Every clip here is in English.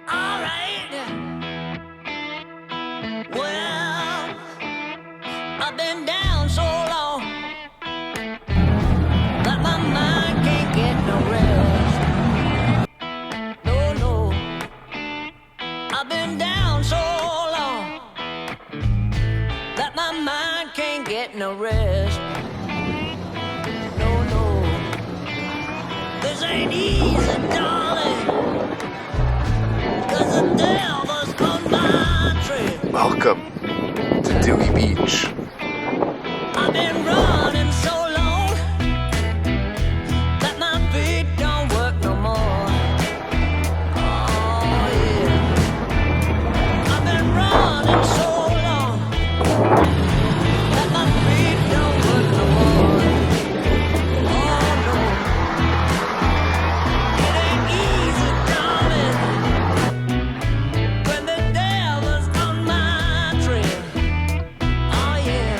Alright. Well, I've been down so long that my mind can't get no rest. No, no. I've been down so long that my mind can't get no rest. No, no. This ain't easy, darling, 'cause the devil's on my trail. Welcome to Dewey Beach. I've been running so long that my feet don't work no more. Oh yeah. I've been running so long that my feet don't work no more. Oh no. It ain't easy, darling, when the devil's on my trail. Oh yeah.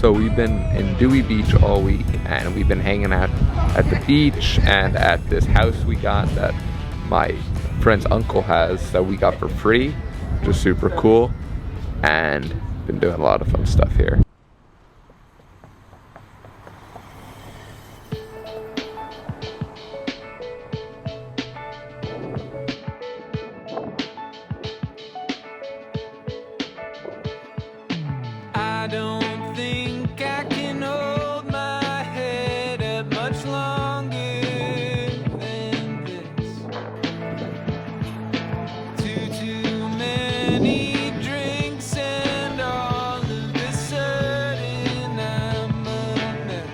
So we've been in Dewey Beach all week, and we've been hanging out at the beach and at this house we got that my friend's uncle has that we got for free, which is super cool, and been doing a lot of fun stuff here. I don't think I can hold my head up much longer than this. Too many drinks and all of a sudden I'm a mess.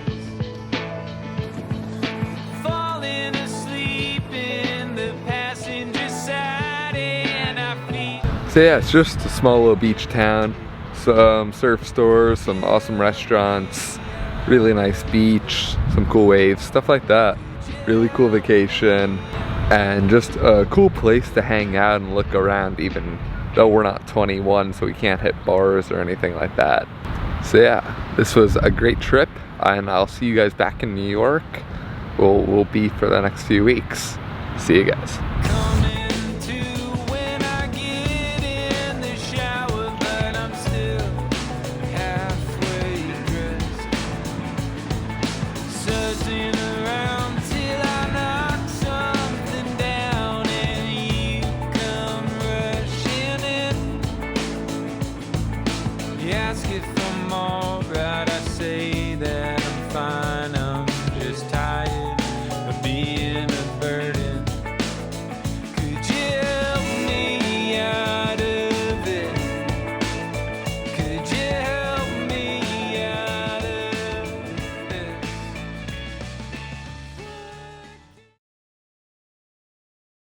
Falling asleep in the passenger side and I feel. So yeah, it's just a small little beach town. Some surf stores, some awesome restaurants, really nice beach, some cool waves, stuff like that. Really cool vacation, and just a cool place to hang out and look around, even though we're not 21, so we can't hit bars or anything like that. So yeah, this was a great trip, and I'll see you guys back in New York. We'll be for the next few weeks. See you guys.